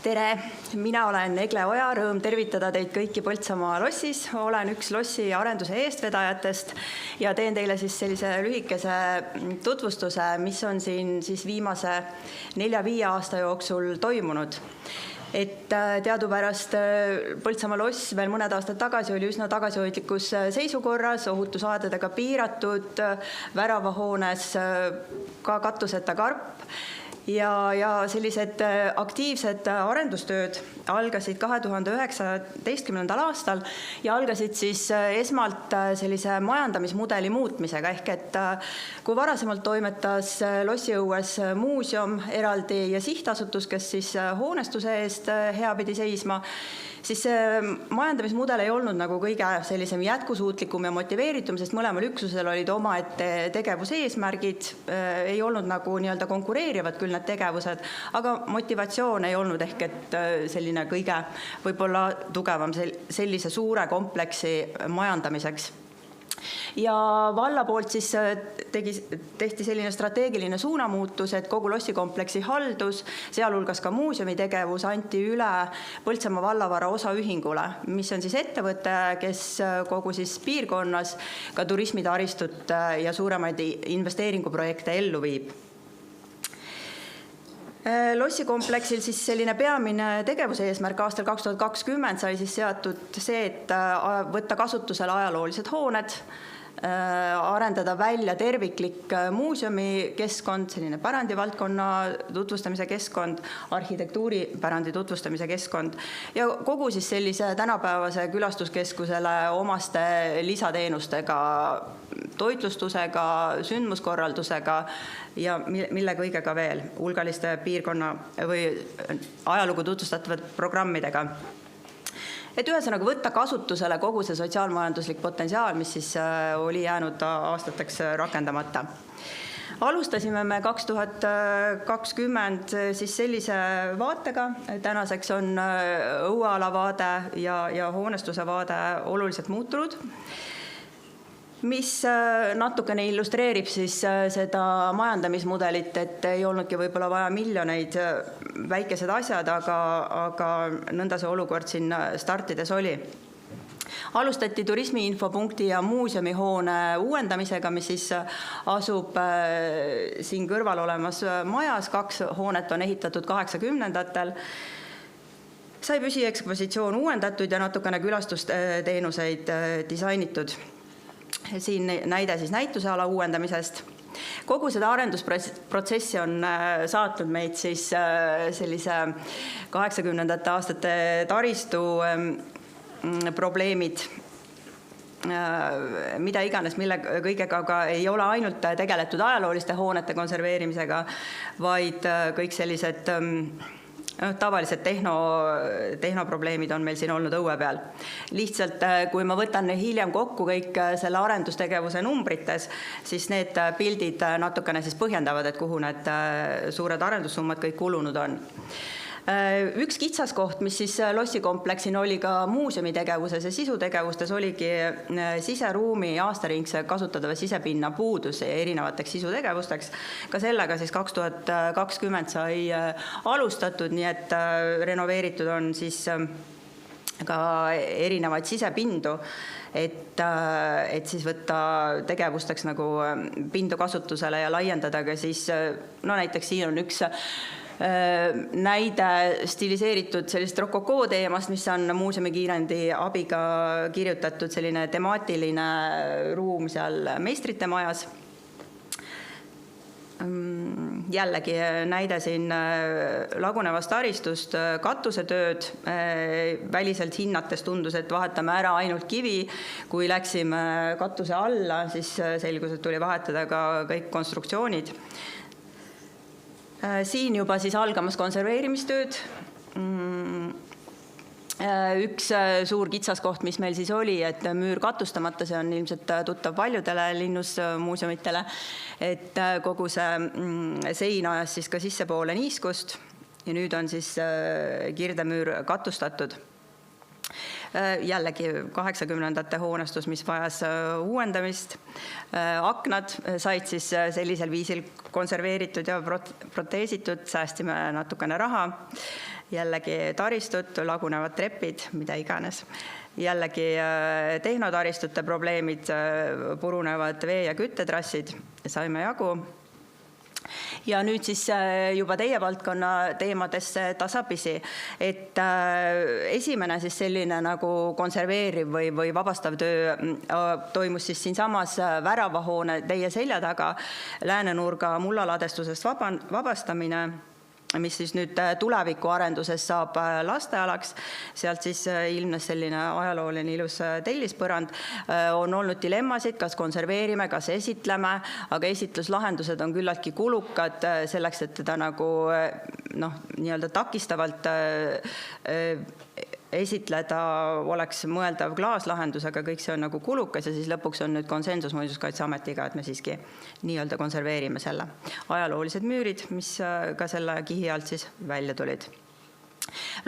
Tere, mina olen Egle Oja, rõõm tervitada teid kõiki Põltsamaa lossis. Olen üks lossi arenduse eestvedajatest ja teen teile siis sellise lühikese tutvustuse, mis on siin siis viimase 4-5 aasta jooksul toimunud. Et teadupärast Põltsamaa loss veel mõned aastad tagasi oli üsna tagasihoidlikus seisukorras, ohutusaadadega piiratud, väravahoones ka katuseta karp. Ja sellised aktiivsed arendustööd algasid 2019. aastal ja algasid siis esmalt sellise majandamismudeli muutmisega, ehk et kui varasemalt toimetas lossiõues muuseum eraldi ja sihtasutus, kes siis hoonestuse eest hea pidi seisma, siis see majandamismudel ei olnud nagu kõige sellisem jätkusuutlikum ja motiveeritum, sest mõlemal üksusel olid omaette tegevuse eesmärgid, ei olnud nagu nii-öelda konkureerivad küll need tegevused, aga motivatsioon ei olnud ehk et selline kõige võib-olla tugevam sellise suure kompleksi majandamiseks. Ja valla poolt siis tehti selline strateegiline suunamuutus, et kogu lossikompleksi haldus, sealhulgas ka muuseumi tegevus anti üle Põltsamaa vallavara osaühingule, mis on siis ettevõte, kes kogu siis piirkonnas ka turismitaristut ja suuremaid investeeringuprojekte ellu viib. Lossikompleksil siis selline peamine tegevuse eesmärk aastal 2020 sai siis seatud see, et võtta kasutusele ajaloolised hooned, arendada välja terviklik muuseumikeskkond, selline pärandivaldkonna tutvustamise keskkond, arhitektuuripärandi tutvustamise keskkond ja kogu siis sellise tänapäevase külastuskeskusele omaste lisateenustega, toitlustusega, sündmuskorraldusega ja mille kõigega veel, hulgaliste piirkonna või ajalugu tutvustatavad programmidega. Et ühesõnaga võtta kasutusele kogu see sotsiaalmajanduslik potentsiaal, mis siis oli jäänud aastateks rakendamata. Alustasime me 2020 siis sellise vaatega, tänaseks on õueala vaade ja hoonestuse vaade oluliselt muutunud, mis natukene illustreerib siis seda majandamismudelit, et ei olnudki võib-olla vaja miljoneid väikesed asjad, aga nõnda see olukord siin startides oli. Alustati turismiinfopunkti ja muuseumihoone uuendamisega, mis siis asub siin kõrval olemas majas, 2 hoonet on ehitatud 80-ndatel. Sai püsiekspositsioon uuendatud ja natukene külastusteenuseid disainitud. Siin näide siis näituseala uuendamisest. Kogu seda arendusprotsessi on saatnud meid siis sellise 80-ndate aastate taristu probleemid, mida iganes, mille kõigega ka ei ole ainult tegeletud ajalooliste hoonete konserveerimisega, vaid kõik sellised tavalised tehnoprobleemid on meil siin olnud õue peal. Lihtsalt, kui ma võtan hiljem kokku kõik selle arendustegevuse numbrites, siis need pildid natukene siis põhjendavad, et kuhu need suured arendussummad kõik kulunud on. Üks kitsaskoht, mis siis lossikompleksin oli ka muuseumi tegevuses ja sisutegevustes, oligi siseruumi aastaringse kasutatava sisepinna puudus erinevateks sisutegevusteks. Ka sellega siis 2020 sai alustatud, nii et renoveeritud on siis ka erinevaid sisepindu, et siis võtta tegevusteks nagu pindu kasutusele ja laiendada ka siis, no näiteks siin on üks näide stiliseeritud sellist rokokoo teemast, mis on muuseumikiirendi abiga kirjutatud selline temaatiline ruum seal meistrite majas. Jällegi näide siin lagunevast taristust, katusetööd, väliselt hinnates tundus, et vahetame ära ainult kivi, kui läksime katuse alla, siis selgus, et tuli vahetada ka kõik konstruktsioonid. Siin juba siis algamas konserveerimistööd. Üks suur kitsaskoht, mis meil siis oli, et müür katustamata, see on ilmselt tuttav paljudele linnusmuuseumitele, et kogu see sein ajas siis ka sissepoole niiskust ja nüüd on siis kirdemüür katustatud. Jällegi 80-ndate hoonestus, mis vajas uuendamist. Aknad said siis sellisel viisil konserveeritud ja proteesitud, säästime natukene raha. jällegi taristud, lagunevad trepid, mida iganes. Jällegi tehnotaristute probleemid, purunevad vee- ja küttetrassid, saime jagu. Ja nüüd siis juba teie valdkonna teemadesse tasapisi, et esimene siis selline nagu konserveeriv või vabastav töö toimus siis siinsamas väravahoone teie selja taga, läänenurga mullaladestusest vabastamine, mis siis nüüd tulevikuarenduses saab lastealaks. Sealt siis ilmnes selline ajalooline ilus tellispõrand. On olnud dilemmasid, kas konserveerime, kas esitleme, aga esitluslahendused on küllaltki kulukad selleks, et teda nagu nii-öelda takistavalt esitleda oleks mõeldav klaaslahendus, aga kõik see on nagu kulukas ja siis lõpuks on nüüd konsensus Muinsuskaitseametiga, et me siiski nii-öelda konserveerime selle. Ajaloolised müürid, mis ka selle kihi alt siis välja tulid.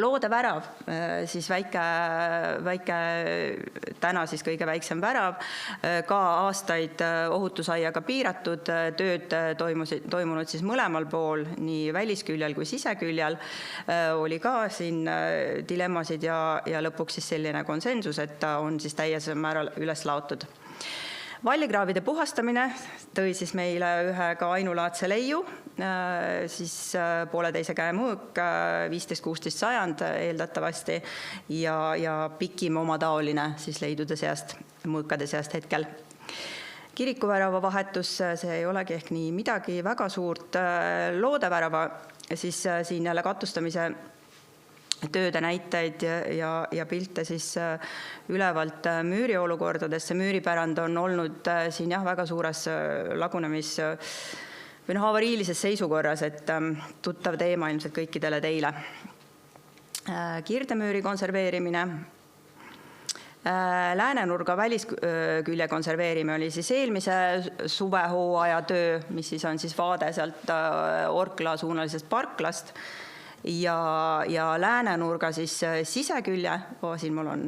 Loode värav, siis väike täna siis kõige väiksem värav, ka aastaid ohutusaiaga piiratud, tööd toimunud siis mõlemal pool, nii välisküljel kui siseküljel, oli ka siin dilemmasid ja lõpuks siis selline konsensus, et ta on siis täies määral üles laotud. Vallikraavide puhastamine tõi siis meile ühe ka ainulaadse leiu, siis pooleteise käe mõõk, 15-16 sajand eeldatavasti ja pikim omataoline siis leidude seast, mõõkade seast hetkel. Kirikuvärava vahetus, see ei olegi ehk nii midagi väga suurt. Loodevärava siis siin jälle katustamise tööde näiteid ja pilte siis ülevalt müüriolukordadesse. Müüripärand on olnud siin väga suures lagunemis- või avariilises seisukorras, et tuttav teema ilmselt kõikidele teile. Kirdemüüri konserveerimine. Läänenurga väliskülje konserveerimine oli siis eelmise suvehooaja töö, mis siis on siis vaade sealt Orkla suunalisest parklast. Ja läänenurga siis sisekülje, siin mul on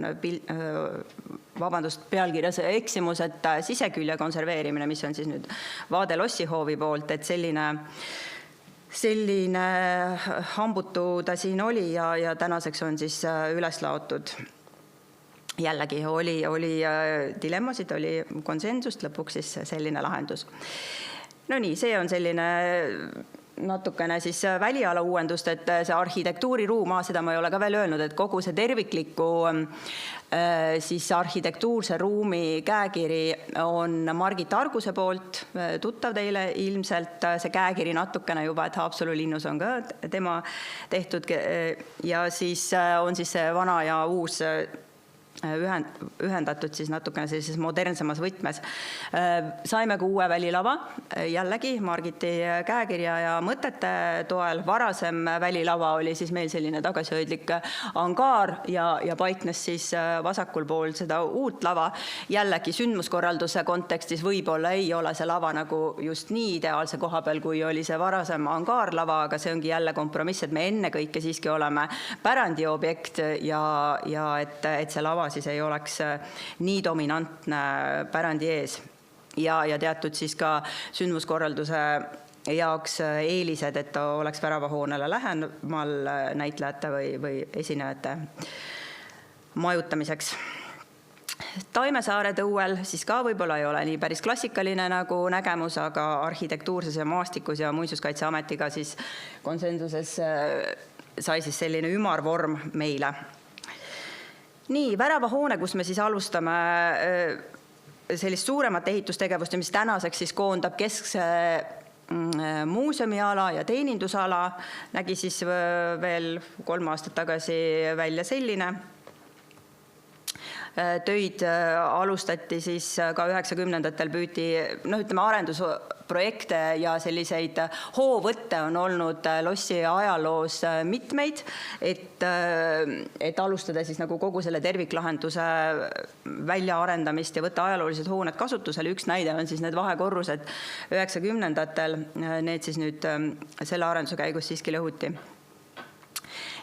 pealkirjas eksimus, et sisekülje konserveerimine, mis on siis nüüd vaade Lossihoovi poolt, et selline hambutu ta siin oli ja tänaseks on siis üles laotud. Jällegi oli dilemmasid, oli konsensust, lõpuks siis selline lahendus. No nii, see on selline natukene siis väliala uuendust, et see arhitektuuriruum, seda ma ei ole ka veel öelnud, et kogu see tervikliku siis arhitektuurse ruumi käekiri on Margit Arguse poolt, tuttav teile ilmselt, see käekiri natukene juba, et Haapsalu linnus on ka tema tehtud ja siis on siis see vana ja uus ühendatud siis natukene sellises modernsemas võtmes. Saime ka uue välilava, jällegi Margiti käekirja ja mõtete toel. Varasem välilava oli siis meil selline tagasihoidlik angaar ja paiknes siis vasakul pool seda uut lava. Jällegi sündmuskorralduse kontekstis võib-olla ei ole see lava nagu just nii ideaalse koha peal, kui oli see varasem angaarlava, aga see ongi jälle kompromiss, et me enne kõike siiski oleme pärandiobjekt ja et see lava siis ei oleks nii dominantne pärandi ees ja teatud siis ka sündmuskorralduse jaoks eelised, et ta oleks väravahoonele lähemal näitlejate või esinejate majutamiseks. Taimsaare tõuel siis ka võib-olla ei ole nii päris klassikaline nagu nägemus, aga arhitektuurses ja maastikus ja Muinsuskaitseametiga siis konsensuses sai siis selline ümarvorm meile. Nii, väravahoone, kus me siis alustame sellist suuremat ehitustegevust, mis tänaseks siis koondab keskse muuseumiala ja teenindusala, nägi siis veel 3 aastat tagasi välja selline. Töid alustati siis ka 90-ndatel püüti, arendusprojekte ja selliseid hoovõtte on olnud Lossi ajaloos mitmeid, et alustada siis nagu kogu selle terviklahenduse väljaarendamist ja võtta ajaloolised hooned kasutusele. Üks näide on siis need vahekorrused 90-ndatel, need siis nüüd selle arenduse käigus siiski lõhuti.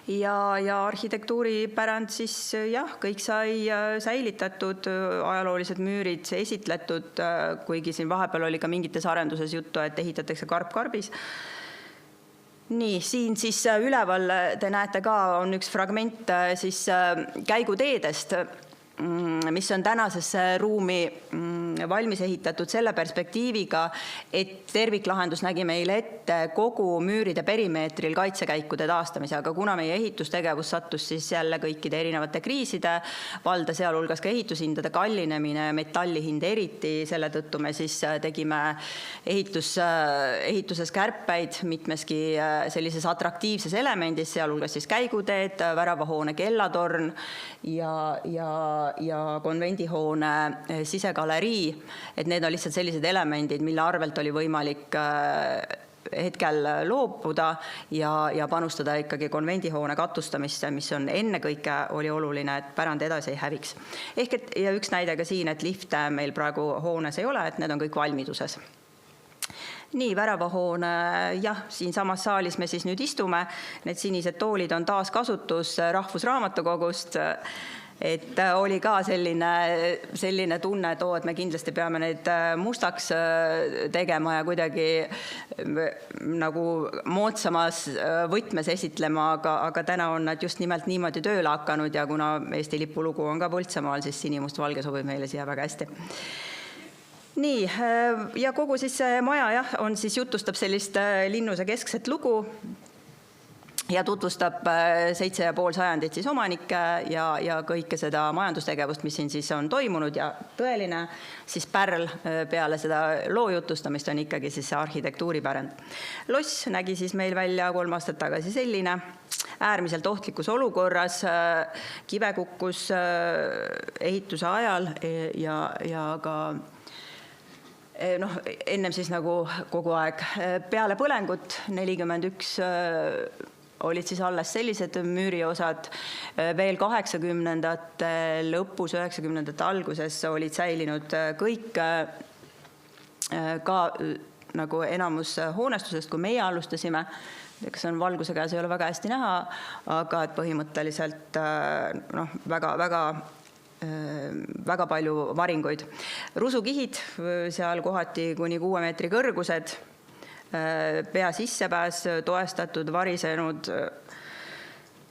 Ja arhitektuuripärand siis kõik sai säilitatud, ajaloolised müürid esitletud, kuigi siin vahepeal oli ka mingites arenduses juttu, et ehitatakse karp karbis. Nii, siin siis üleval te näete ka, on üks fragment siis käiguteedest, mis on tänasesse ruumi valmis ehitatud selle perspektiiviga, et terviklahendus nägi meile ette kogu müüride perimeetril kaitsekäikude taastamise, aga kuna meie ehitustegevus sattus siis jälle kõikide erinevate kriiside valda, sealhulgas ka ehitushindade kallinemine, metallihind eriti, selle tõttu me siis tegime ehituses kärpeid mitmeski sellises atraktiivses elemendis, sealhulgas siis käiguteed, väravahoone kellatorn ja konvendihoone sisegalerii, et need on lihtsalt sellised elemendid, mille arvelt oli võimalik hetkel loobuda ja panustada ikkagi konvendihoone katustamisse, mis on ennekõike oli oluline, et pärand edasi ei häviks. Ehk et ja üks näide ka siin, et lifte meil praegu hoones ei ole, et need on kõik valmiduses. Nii, väravahoone, jah, siin samas saalis me siis nüüd istume, need sinised toolid on taaskasutus Rahvusraamatukogust, et oli ka selline tunne, et me kindlasti peame neid mustaks tegema ja kuidagi nagu moodsamas võtmes esitlema, aga täna on nad just nimelt niimoodi tööle hakanud ja kuna Eesti lipulugu on ka Põltsamaal, siis sinimustvalge sobib meile siia väga hästi. Nii, ja kogu siis see maja on siis jutustab sellist linnuse keskset lugu ja tutvustab 7,5 sajandit siis omanikke ja kõike seda majandustegevust, mis siin siis on toimunud ja tõeline siis pärl peale seda loo jutustamist on ikkagi siis see arhitektuuripärand. Loss nägi siis meil välja 3 aastat tagasi selline, äärmiselt ohtlikus olukorras, kive kukkus ehituse ajal ja ka ennem siis nagu kogu aeg peale põlengut 41 olid siis alles sellised müüriosad, veel 80ndate lõpus, 90ndate alguses olid säilinud kõik ka nagu enamus hoonestusest, kui meie alustasime, kas on valguse käes, ei ole väga hästi näha, aga et põhimõtteliselt väga palju varinguid. Rusukihid, seal kohati kuni 6 meetri kõrgused, pea sissepääs toestatud, varisenud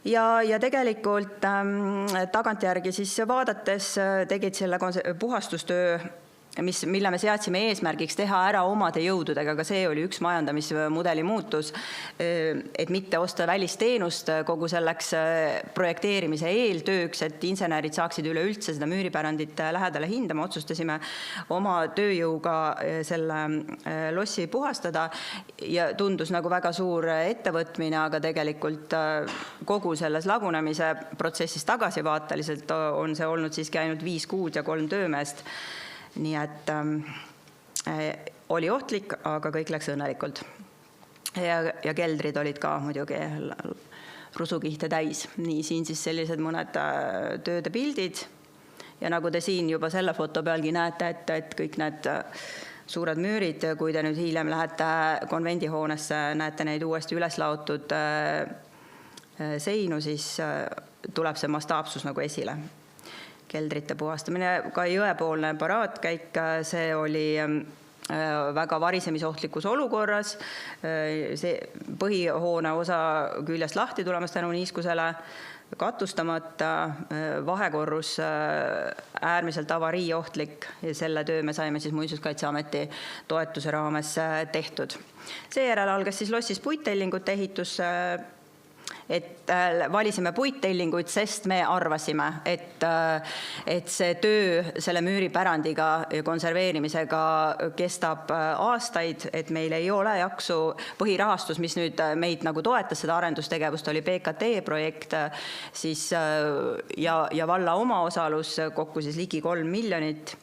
ja tegelikult tagantjärgi siis vaadates tegid selle puhastustöö, mille me seadsime eesmärgiks teha ära omade jõududega, aga see oli üks majandamismudeli muutus, et mitte osta välisteenust kogu selleks projekteerimise eeltööks, et insenerid saaksid üleüldse seda müüripärandit lähedale hindama, otsustasime oma tööjõuga selle lossi puhastada ja tundus nagu väga suur ettevõtmine, aga tegelikult kogu selles lagunemise protsessis tagasivaateliselt on see olnud siiski ainult 5 kuud ja 3 töömeest. Nii et oli ohtlik, aga kõik läks õnnelikult. Ja keldrid olid ka muidugi rusukihte täis. Nii, siin siis sellised mõned tööde pildid. Ja nagu te siin juba selle foto pealgi näete, et kõik need suured müürid, kui te nüüd hiljem lähete konvendihoonesse, näete neid uuesti üles laotud seinu, siis tuleb see mastaapsus nagu esile. Keldrite puhastamine, ka jõepoolne paraatkäik, see oli väga varisemisohtlikus olukorras. See põhihoone osa küljest lahti tulemas tänu niiskusele, katustamata, vahekorrus äärmiselt avariiohtlik ja selle töö me saime siis Muinsuskaitseameti toetuse raames tehtud. Seejärel algas siis lossis puittellingute ehitus, et valisime puittellinguid, sest me arvasime, et see töö selle müüripärandiga konserveerimisega kestab aastaid, et meil ei ole jaksu põhirahastus, mis nüüd meid nagu toetas seda arendustegevust, oli PKT projekt siis, ja valla omaosalus kokku siis ligi 3 miljonit.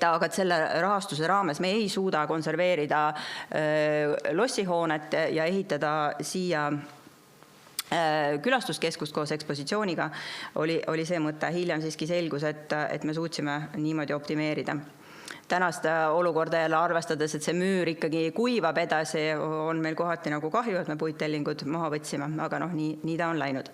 Aga selle rahastuse raames me ei suuda konserveerida lossihoonet ja ehitada siia külastuskeskust koos ekspositsiooniga oli see mõte. Hiljem siiski selgus, et me suutsime niimoodi optimeerida. Tänast olukorda jälle arvestades, et see müür ikkagi kuivab edasi, on meil kohati nagu kahju, et me puittellingud maha võtsime, aga nii ta on läinud.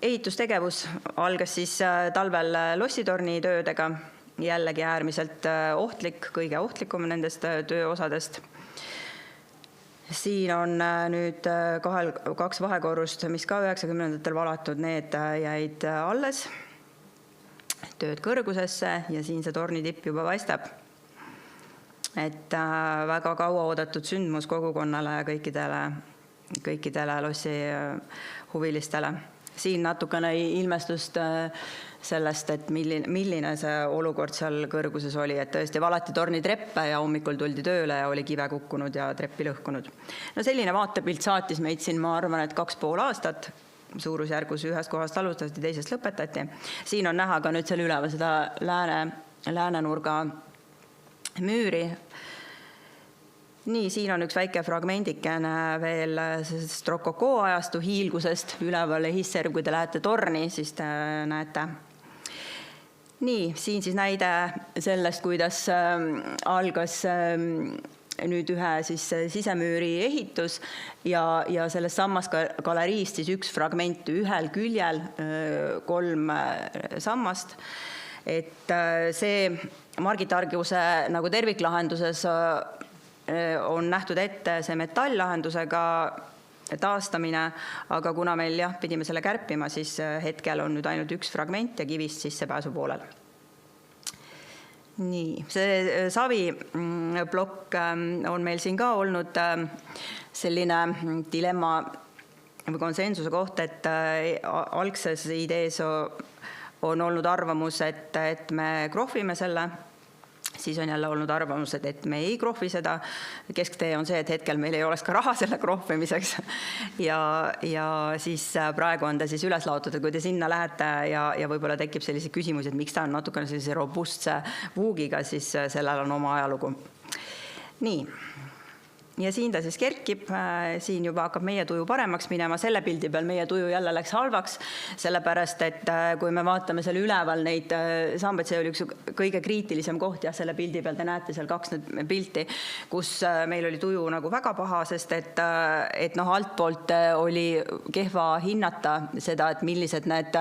Ehitustegevus algas siis talvel lossitorni töödega, jällegi äärmiselt ohtlik, kõige ohtlikum nendest tööosadest. Siin on nüüd kaks vahekorrust, mis ka 90-ndatel valatud, need jäid alles, tööd kõrgusesse ja siin see torni tipp juba paistab. Et väga kaua oodatud sündmus kogukonnale ja kõikidele lossi huvilistele. Siin natukene ilmestust sellest, et milline see olukord seal kõrguses oli, et tõesti valati torni treppe ja hommikul tuldi tööle ja oli kive kukkunud ja treppi lõhkunud. No selline vaatepilt saatis meid siin, ma arvan, et 2,5 aastat, suurusjärgus ühest kohast alustati, teisest lõpetati. Siin on näha ka nüüd seal üleval seda läänenurga müüri. Nii, siin on üks väike fragmendikene veel rokokoo ajastu hiilgusest üleval ehisserv, kui te lähete torni, siis te näete. Nii, siin siis näide sellest, kuidas algas nüüd ühe siis sisemüüri ehitus ja sellest sammast galeriist siis üks fragment ühel küljel 3 sammast. Et see Margit Argiuse nagu terviklahenduses on nähtud ette see metalllahendusega taastamine, aga kuna meil pidime selle kärpima, siis hetkel on nüüd ainult üks fragment ja kivist sissepääsu poolel. Nii, see saviplokk on meil siin ka olnud selline dilemma või konsensuse koht, et algses idees on olnud arvamus, et me krohvime selle, siis on jälle olnud arvamus, et me ei krohvi seda. Kesktee on see, et hetkel meil ei oleks ka raha selle krohvimiseks. Ja siis praegu on ta siis üles laotud, et kui te sinna lähete ja võib-olla tekib sellise küsimusi, et miks ta on natukene sellise robustse vuugiga, siis sellel on oma ajalugu. Nii. Ja siin ta siis kerkib, siin juba hakkab meie tuju paremaks minema, selle pildi peal meie tuju jälle läks halvaks, sellepärast, et kui me vaatame selle üleval neid sambaid, see oli üks kõige kriitilisem koht, selle pildi peal te näete seal 2 pilti, kus meil oli tuju nagu väga paha, sest et altpoolt oli kehva hinnata seda, et millised need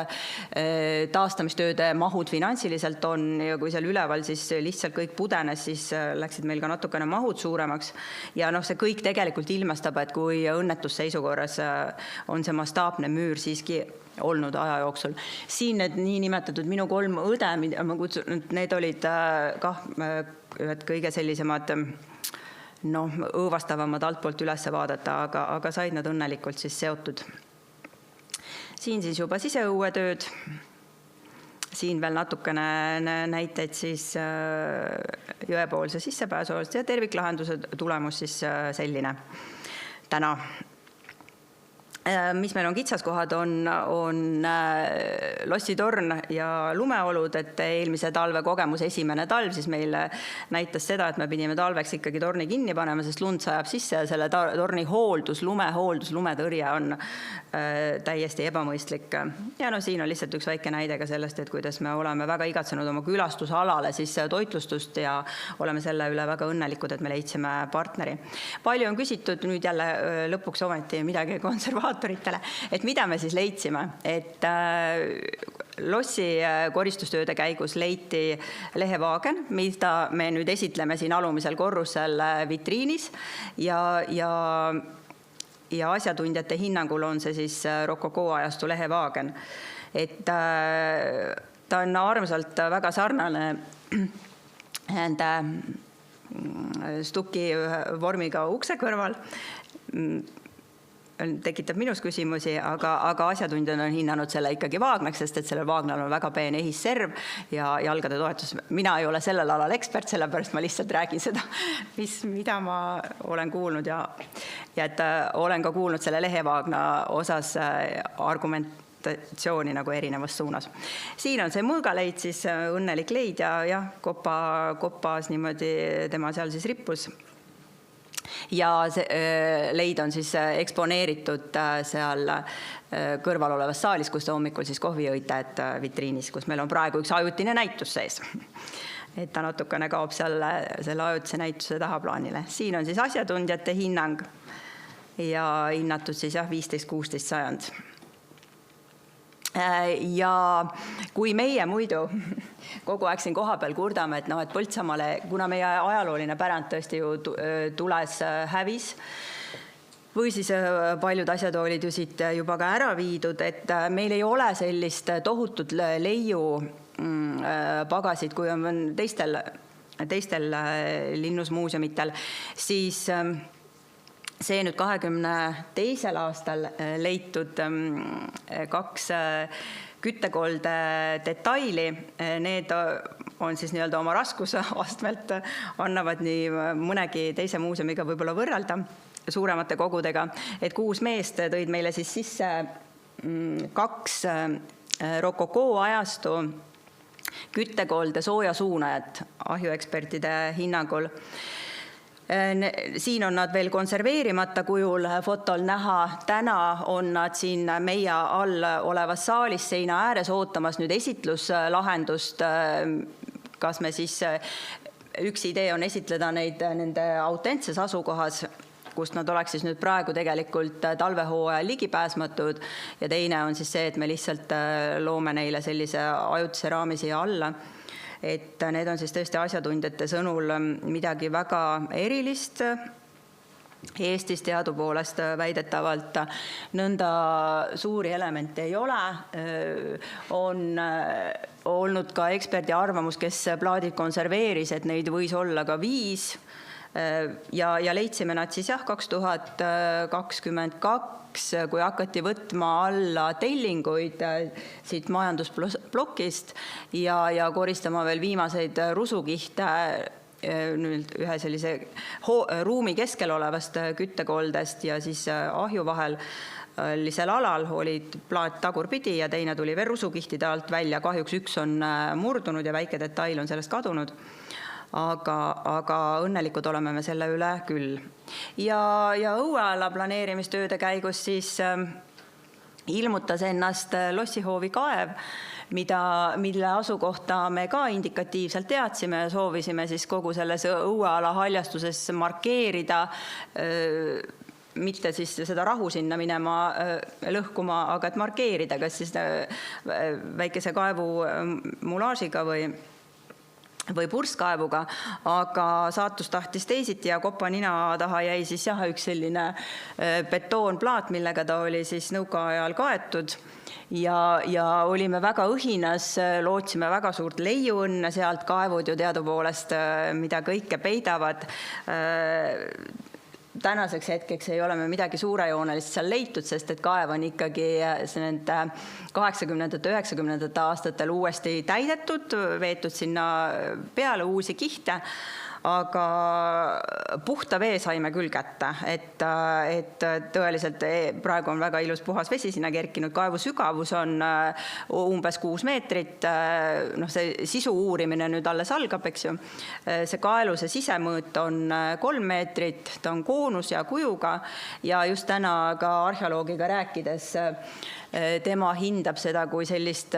taastamistööde mahud finantsiliselt on ja kui seal üleval siis lihtsalt kõik pudenes, siis läksid meil ka natukene mahud suuremaks ja see kõik tegelikult ilmestab, et kui õnnetusseisukorras on see mastaapne müür siiski olnud aja jooksul. Siin need niinimetatud minu 3 õde, mida ma kutsun, need olid ühed kõige sellisemad õõvastavamad altpoolt üles vaadata, aga said nad õnnelikult siis seotud. Siin siis juba siseõuetööd. Siin veel natukene näiteid siis jõepoolse sissepääsuolust ja terviklahenduse tulemus siis selline täna. Mis meil on kitsaskohad, on lossitorn ja lumeolud, et eelmise talve kogemus, esimene talv, siis meil näitas seda, et me pidime talveks ikkagi torni kinni panema, sest lund sajab sisse ja selle torni hooldus, lumetõrje on täiesti ebamõistlik. Ja siin on lihtsalt üks väike näide ka sellest, et kuidas me oleme väga igatsenud oma külastusalale siis toitlustust ja oleme selle üle väga õnnelikud, et me leidsime partneri. Palju on küsitud nüüd jälle lõpuks ometi midagi konservaatoritele, et mida me siis leidsime, et lossi koristustööde käigus leiti lehevaagen, mida me nüüd esitleme siin alumisel korrusel vitriinis ja asjatundjate hinnangul on see siis rokokoo ajastu lehevaagen. Et ta on armsalt väga sarnane stuki vormiga ukse kõrval. Tekitab minus küsimusi, aga asjatundjad on hinnanud selle ikkagi vaagnaks, sest et sellel vaagnal on väga peen ehisserv ja jalgade toetus. Mina ei ole sellel alal ekspert, sellepärast ma lihtsalt räägin seda, mida ma olen kuulnud ja et olen ka kuulnud selle lehevaagna osas argumentatsiooni nagu erinevas suunas. Siin on see mõõgaleid, siis õnnelik leid ja kopas niimoodi tema seal siis rippus. Ja see leid on siis eksponeeritud seal kõrval olevas saalis, kus ta hommikul siis kohvi jõite, et vitriinis, kus meil on praegu üks ajutine näitus sees. Et ta natukene kaob selle ajutise näituse tahaplaanile. Siin on siis asjatundjate hinnang ja hinnatud siis 15-16 sajand. Ja kui meie muidu kogu aeg siin koha peal kurdame, et Põltsamaale, kuna meie ajalooline pärand tõesti ju tules hävis, või siis paljud asjad olid ju siit juba ka ära viidud, et meil ei ole sellist tohutut leiupagasit, kui on teistel linnusmuuseumitel, siis see nüüd 22. aastal leitud 2 küttekolde detaili, need on siis nii-öelda oma raskusastmelt, annavad nii mõnegi teise muuseumiga võib-olla võrrelda suuremate kogudega, et 6 meest tõid meile siis sisse 2 rokokoo ajastu küttekolde soojasuunajat ahjuekspertide hinnangul. Siin on nad veel konserveerimata kujul fotol näha, täna on nad siin meie all olevas saalis seina ääres ootamas nüüd esitluslahendust, kas me siis, üks idee on esitleda neid nende autentses asukohas, kust nad oleks siis nüüd praegu tegelikult talvehooajal ligipääsmatud ja teine on siis see, et me lihtsalt loome neile sellise ajutise raami siia alla. Et need on siis tõesti asjatundjate sõnul midagi väga erilist. Eestis teadupoolest väidetavalt nõnda suuri elemente ei ole. On olnud ka eksperdi arvamus, kes plaadid konserveeris, et neid võis olla ka 5. Ja leidsime nad siis 2022, kui hakati võtma alla tellinguid siit majandusplokist ja koristama veel viimaseid rusukihte ühe sellise ruumi keskel olevast küttekoldest ja siis ahju vahel alal olid plaat tagurpidi ja teine tuli veel rusukihtide alt välja. Kahjuks üks on murdunud ja väike detail on sellest kadunud. Aga õnnelikud oleme me selle üle küll. Ja õueala planeerimistööde käigus siis ilmutas ennast Lossihoovi kaev, mille asukohta me ka indikatiivselt teadsime ja soovisime siis kogu selles õueala haljastuses markeerida, mitte siis seda rahu sinna minema lõhkuma, aga et markeerida, kas siis väikese kaevu mulaažiga või purskkaevuga, aga saatus tahtis teisiti ja kopa nina taha jäi siis üks selline betoonplaat, millega ta oli siis nõukaajal kaetud ja olime väga õhinas, lootsime väga suurt leiuõnne sealt, kaevud ju teadupoolest, mida kõike peidavad. Tänaseks hetkeks ei ole me midagi suurejoonelist seal leitud, sest et kaev on ikkagi nende 80. 90. aastatel uuesti täidetud, veetud sinna peale uusi kihte, aga puhta vee saime küll kätte, et tõeliselt praegu on väga ilus puhas vesi sinna kerkinud, kaevu sügavus on umbes 6 meetrit, see sisu uurimine nüüd alles algab, eks ju. See kaeluse sisemõõt on 3 meetrit, ta on koonus ja kujuga ja just täna ka arheoloogiga rääkides tema hindab seda kui sellist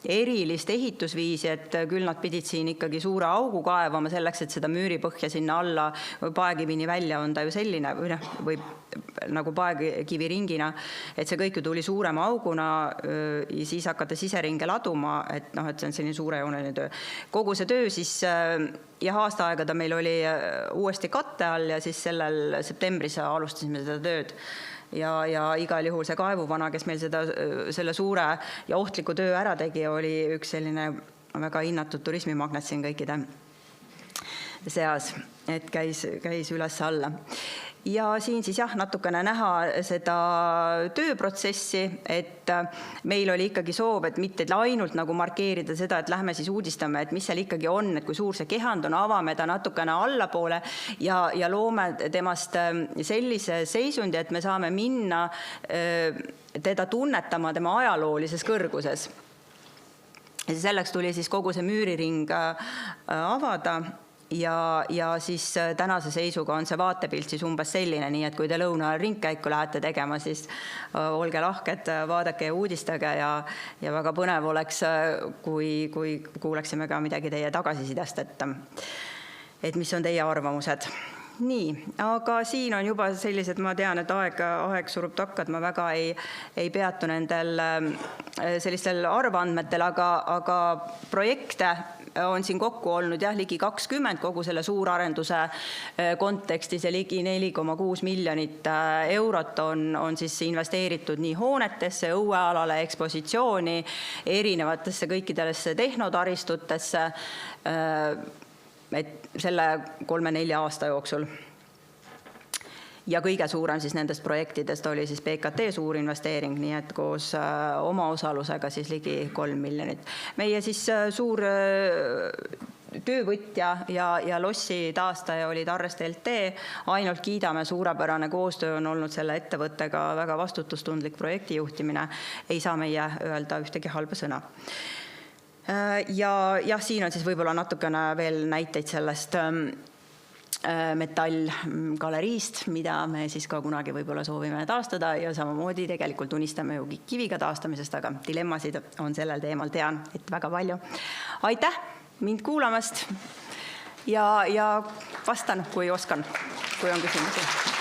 erilist ehitusviisi, et küll nad pidid siin ikkagi suure augu kaevama selleks, et seda müüripõhja sinna alla paekivini välja on ta ju selline või nagu paekiviringina, et see kõik ju tuli suurema auguna ja siis hakata siseringe laduma, et see on selline suurejooneline töö. Kogu see töö siis aasta aega ta meil oli uuesti katte all ja siis sellel septembris alustasime seda tööd. Ja igal juhul see kaevuvana, kes meil selle suure ja ohtliku töö ära tegi, oli üks selline väga hinnatud turismimagnet siin kõikide seas, et käis üles alla. Ja siin siis natukene näha seda tööprotsessi, et meil oli ikkagi soov, et mitte ainult nagu markeerida seda, et lähme siis uudistame, et mis seal ikkagi on, et kui suur see kehand on, avame ta natukene allapoole ja loome temast sellise seisundi, et me saame minna teda tunnetama tema ajaloolises kõrguses. Ja selleks tuli siis kogu see müüriring avada. Ja siis tänase seisuga on see vaatepilt siis umbes selline, nii et kui te lõuna ringkäiku lähete tegema, siis olge lahked, vaadake ja uudistage ja väga põnev oleks, kui kuuleksime ka midagi teie tagasisidest, et mis on teie arvamused. Nii, aga siin on juba sellised, ma tean, et aeg surub takka, et ma väga ei peatu nendel sellistel arvandmetel, aga projekte on siin kokku olnud ligi 20 kogu selle suurarenduse kontekstis ja ligi 4,6 miljonit eurot on siis investeeritud nii hoonetesse, õuealale, ekspositsiooni, erinevatesse kõikidesse tehnotaristutesse selle 3-4 aasta jooksul. Ja kõige suurem siis nendest projektidest oli siis PKT suurinvesteering, nii et koos oma osalusega siis ligi 3 miljonit. Meie siis suur töövõtja ja lossi taastaja oli Tarrest LT, ainult kiidame, suurepärane koostöö on olnud selle ettevõttega, väga vastutustundlik projektijuhtimine, ei saa meie öelda ühtegi halba sõna. Ja siin on siis võib-olla natukene veel näiteid sellest metallgaleriist, mida me siis ka kunagi võib-olla soovime taastada ja samamoodi tegelikult unistame ju kiviga taastamisest, aga dilemmasid on sellel teemal, tean, et väga palju. Aitäh mind kuulamast ja vastan, kui oskan, kui on küsimusi.